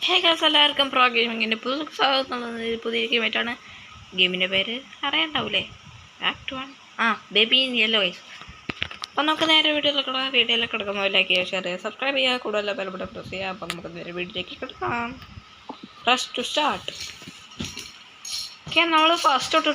Hey guys, എല്ലാവർക്കും pro ഗെയിമിങ്ങിൻ്റെ പുതിയ ഗെയിമായിട്ടാണ്. ഗെയിമിൻ്റെ പേര് അറിയണ്ടാവൂലേ? Act 1 baby in yellow guys. അപ്പം നമുക്ക് നേരെ വീഡിയോയിലേക്ക് കിടക്കാം. ലൈക്ക് ചെയ്യുക, ഷെയർ ചെയ്യുക, സബ്സ്ക്രൈബ് ചെയ്യുക, കൂടുതൽ ബെൽബട്ടൺ പ്രസ് ചെയ്യുക. അപ്പം നമുക്ക് നേരെ വീഡിയോയിലേക്ക് കിടക്കാം. Press to start. ഓക്കെ, നമ്മൾ ഫസ്റ്റ് തൊട്ട്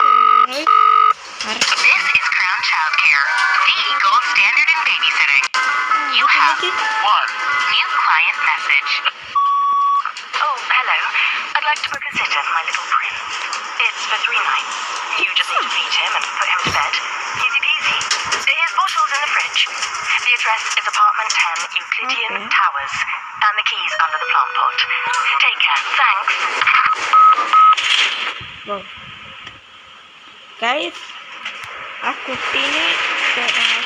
I'd like to book a sitter for my little prince. It's for 3 nights. You just need to feed him and put him to bed. Easy peasy. His bottle's in the fridge. The address is apartment 10, Euclidean Towers, and the key's under the plant pot. Take care. Thanks. Wow. Guys, ആ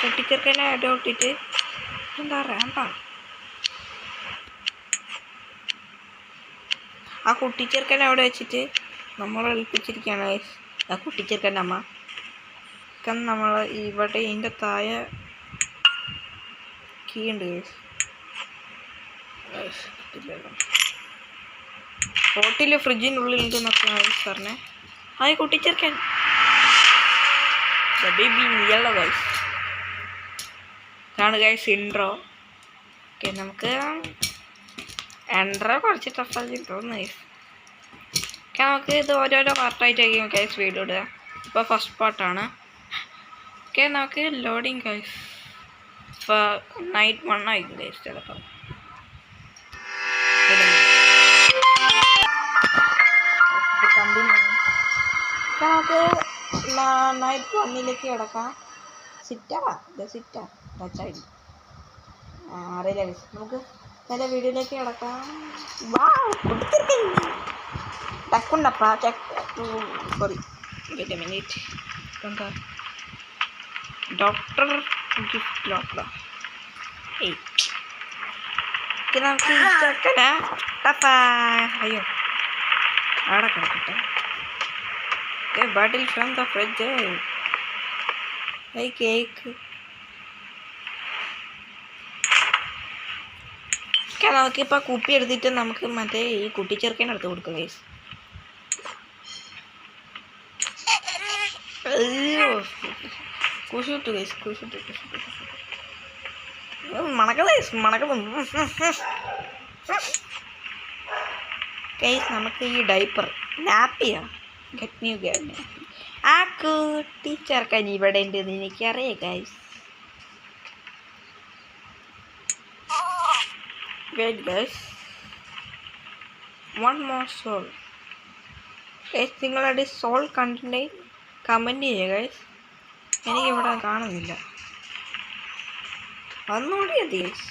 കുട്ടിച്ചെറുക്കനെ ഇടോട്ടിട്ട് എന്താ റാമ്പാ? ആ കുട്ടിച്ചെറുക്കനെ അവിടെ വെച്ചിട്ട് നമ്മൾ ഏൽപ്പിച്ചിരിക്കുകയാണ് guys. ആ കുട്ടിച്ചെറുക്കൻ്റെ അമ്മ നമ്മൾ ഇവിടെ ഇതിൻ്റെ താഴെ കീ ഉണ്ട് ഗൈസ്. ഹോട്ടലിൽ ഫ്രിഡ്ജിൻ്റെ ഉള്ളിൽ ഉണ്ടെന്നൊക്കെയാണ് ഗൈസ് പറഞ്ഞത്. ഹായ് കുട്ടിച്ചെറുക്കൻ, ബേബി യെല്ലോ ഗൈസ്. ഇതാണ് ഗൈസ് ഇൻട്രോ. ഓക്കെ, നമുക്ക് എൻട്രോ കുറച്ച് ടഫാക്കി തോന്നുന്നു ഗൈസ്. ഓക്കെ, നമുക്ക് ഇത് ഓരോരോ പാർട്ടായിട്ടായിരിക്കും ഗൈസ് വീഡിയോ ഇടുക. ഇപ്പോൾ ഫസ്റ്റ് പാർട്ടാണ്. ഓക്കെ, നമുക്ക് ലോഡിങ് ഗൈസ്. നൈറ്റ് 1 ആയിരിക്കും ഗൈസ് ചിലപ്പോൾ. നമുക്ക് നൈറ്റ് 1ലേക്ക് കിടക്കാം. സിറ്റാ ടച്ചായി അറിയില്ല ഗൈസ്. നമുക്ക് നല്ല വീഡിയോയിലേക്ക് കിടക്കാം. ടക്കുണ്ടപ്പാ സോറി വെയിറ്റ് എ മിനിറ്റ്. എന്താ ഡോക്ടർ ഗിഫ്റ്റ് ലോക്കടാ. നമുക്ക് ചെക്കനാ ടപ്പാ. അയ്യോ, അവിടെ കിടക്കട്ടെ. ബട്ടിൽ ഫ്രം ദ ഫ്രിഡ്ജ്. കേക്ക്. നമുക്കിപ്പോൾ കുപ്പി എടുത്തിട്ട് നമുക്ക് മറ്റേ ഈ കുട്ടിച്ചെറുക്കനെ എടുത്ത് കൊടുക്കാം ഗൈസ്. അയ്യോ, കുശിട്ടു ഗൈസ്, കുശിട്ടു മണക്കുന്നത് ഗൈസ്. നമുക്ക് ഈ ഡൈപ്പർ നാപ്പിയാ ഗെറ്റ് ന്യൂ ഗെറ്റ്. ആ കുട്ടിച്ചെറുക്കൻ ഇവിടെ ഉണ്ടെന്ന് എനിക്കറിയാം guys. Wait guys, one more soul guys. നിങ്ങളുടെ സോൾ കണ്ടിട്ടുണ്ടെങ്കിൽ കമൻറ്റ് ചെയ്യുക ഗൈസ്. എനിക്കിവിടെ കാണുന്നില്ല. ഒന്നുകൂടി മതി ഗൈസ്.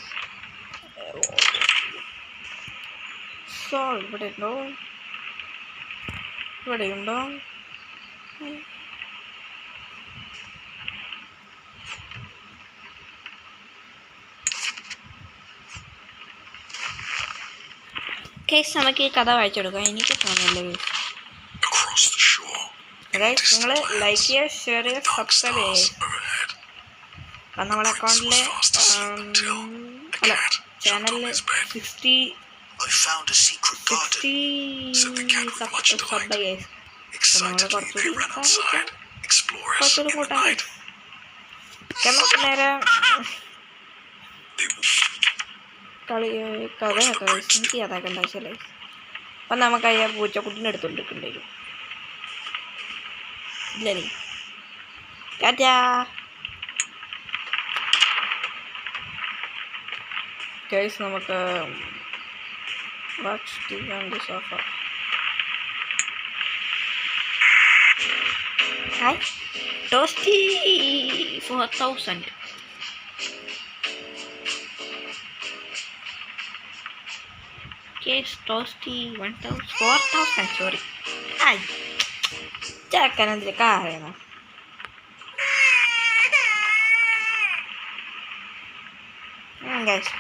സോൾ ഇവിടെ ഉണ്ടോ? ഇവിടെയുണ്ടോ? കേസ് നമുക്ക് ഈ കഥ വായിച്ചെടുക്കാം. എനിക്ക് തോന്നുന്നില്ല ഗൈസ്. നിങ്ങൾ ലൈക്ക് ചെയ്യുക, ഷെയർ ചെയ്യുക, സബ്സ്ക്രൈബ് ചെയ്യുക. അപ്പം നമ്മുടെ അക്കൗണ്ടിൽ അല്ല ചാനലിൽ 60 സബ് ഗൈസ്. അപ്പം നമ്മൾ കുറച്ചുകൂടി കൂട്ടാം. നമുക്ക് നേരെ കഥയൊക്കെ എനിക്ക് അതാക്കേണ്ട ആവശ്യമല്ലേ. അപ്പം നമുക്ക് അയ്യാ പൂച്ചക്കുട്ടീനെ എടുത്തുകൊണ്ടിരിക്കേണ്ടി വരും. ഇല്ലേ ടാറ്റാ ഗൈസ്. നമുക്ക് watch TV on the sofa. Hi toasty 4000. Case toasty 4000 sorry. ആയി ചാക്കാനെന്തിൽ കാരണ ഗൈസ്.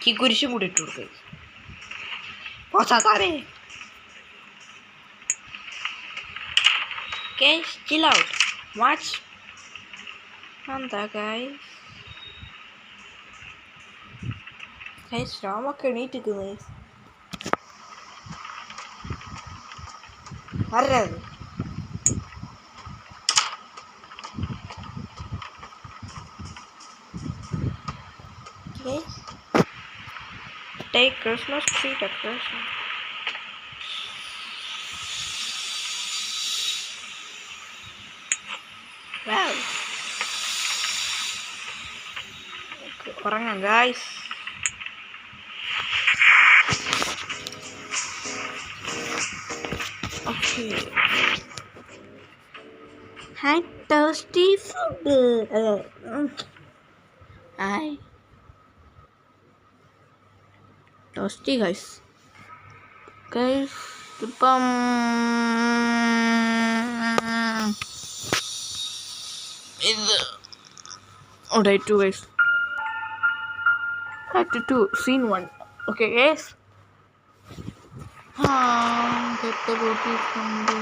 ഈ കുരിശും കൂടി ഇട്ട് കൊടുക്കുക. പോച്ചാത്താരേ. Guys, chill out. Watch. എന്താ guys? Guys, രാമൊക്കെ എണീറ്റിരിക്കുന്നു guys. ആരത്? Guys, take Christmas tree decoration. Wow. Orangnya guys. Okay. Hi toasty food. Hi. Toasty guys. Guys, ഇപ്പം ഇത് day 2 guys. Act 2 scene 1. Okay guys. Get the roti from the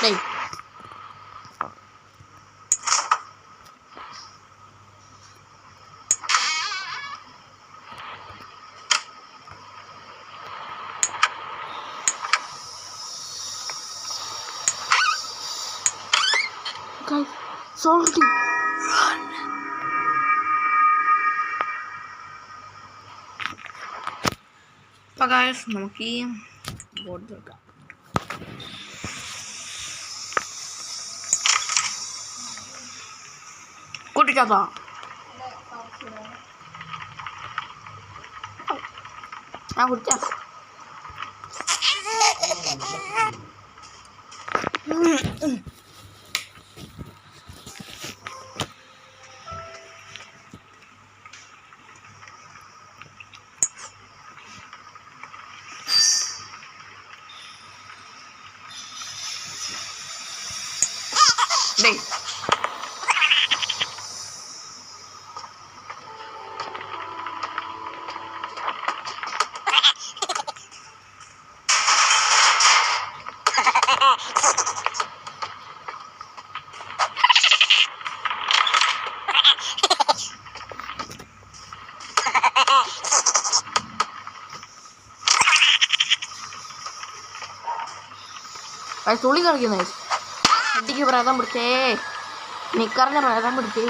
day. Guys, salty. Run. അപ്പോൾ guys, നമുക്ക് ഈ board തുറക്കാം. കുട്ടിക്കഥ. ആ കുടിച്ചാ. Day. തുള്ളി കളിക്കുന്ന അടിക്ക് പ്രേതം പിടിച്ചേ. നിക്കറിന് പ്രേതം പിടിച്ചേ.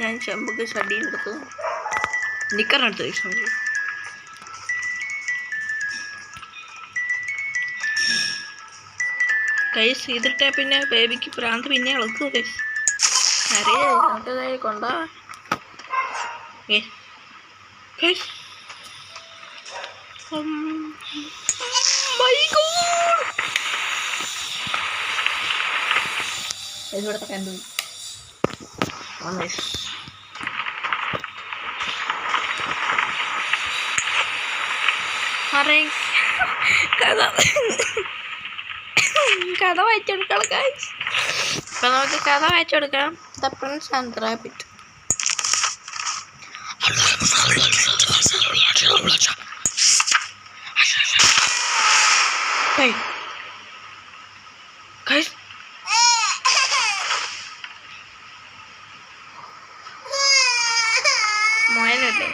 ഞാൻ ചെമ്പൊക്കെ ഷഡിയിലെടുത്തു. നിക്കറിനെടുത്ത് നമുക്ക് കൈസ് ഇതിട്ടേ പിന്നെ ബേബിക്ക് പ്രാന്ത് പിന്നെ ഇളക്കും കൈസ്. അറിയേ നമുക്കിതായി കൊണ്ടാ guys. My god. ഇവിടുത്തെ കണ്ടു. കഥ വായിച്ചെടുക്കണം ഗൈസ്. ഇപ്പൊ നമുക്ക് കഥ വായിച്ചെടുക്കാം. The prince and the rabbit. Hey guys, മോയനല്ലേ?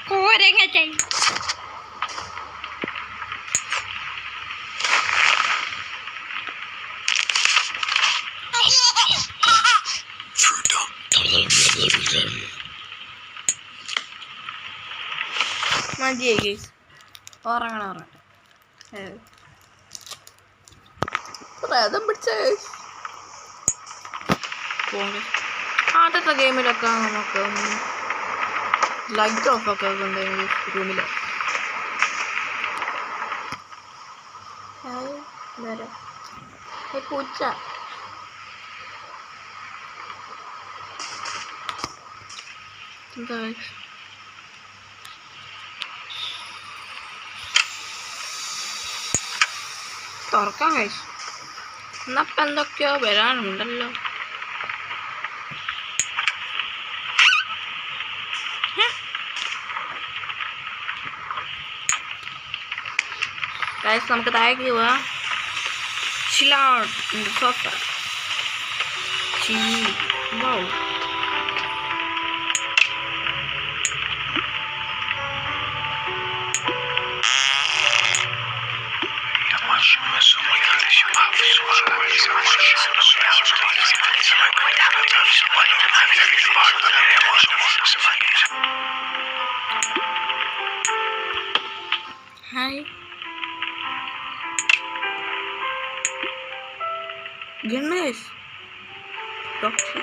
കോരങ്ങ മതിയായി ഗൈസ്. ഉറങ്ങട്ടെ. പ്രേതം പിടിച്ച ആദ്യത്തെ ഗെയിമിലൊക്കെ നമുക്ക് ലൈറ്റ് ഓഫ് ഒക്കെ ഉണ്ടെങ്കിൽ റൂമിൽ പൂച്ച എന്താ തുറക്കാം കഴിച്ചു എന്നപ്പം എന്തൊക്കെയോ വരാനുണ്ടല്ലോ. ഗൈസ് നമുക്ക് താഴേക്ക് പോവാം. Chill out in the sofa. Chill. Wow. Hi. Goodness. Doctor.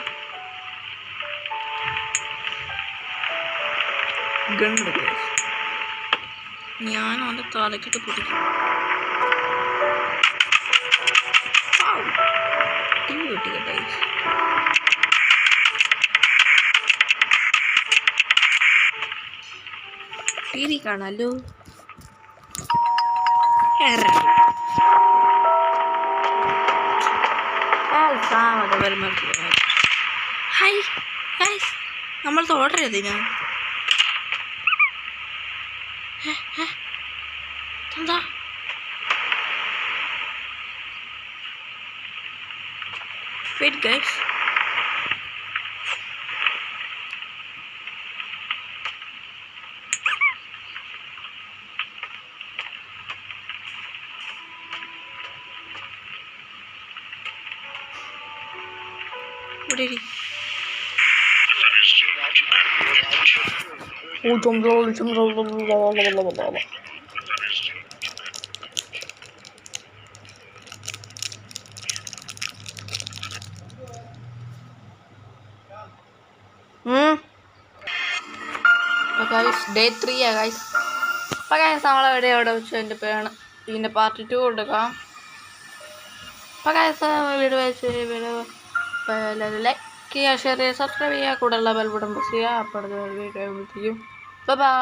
Gun guys. ഞാൻ അവൻ്റെ തലക്കിട്ട് പിടിക്കും. ടീ കിട്ടിയ ഗൈസ്. ടി വി കാണാലോ. ഹായ് ഗൈസ്, നമ്മൾ ഓർഡർ ചെയ്തിനാ. എന്താ വെയിറ്റ് ഗൈസ്, ഇവിടെ ഇരി. Day 3 guys. അപ്പോൾ ഗൈസ് നമ്മളെ വീഡിയോ ഇവിടെ വെച്ച് എൻ്റെ പേരാണ്. ഇതിൻ്റെ പാർട്ട് 2 കൊടുക്കാം. അപ്പോൾ ഗൈസ് വീഡിയോ വെച്ച് വീഡിയോ ലൈക്ക് ചെയ്യുക, ഷെയർ ചെയ്യുക, സബ്സ്ക്രൈബ് ചെയ്യുക, കൂടുതലുള്ള ബെൽ ബട്ടൺ പ്രസ് ചെയ്യുക. അപ്പോൾ അടുത്ത വീഡിയോ ബൈ.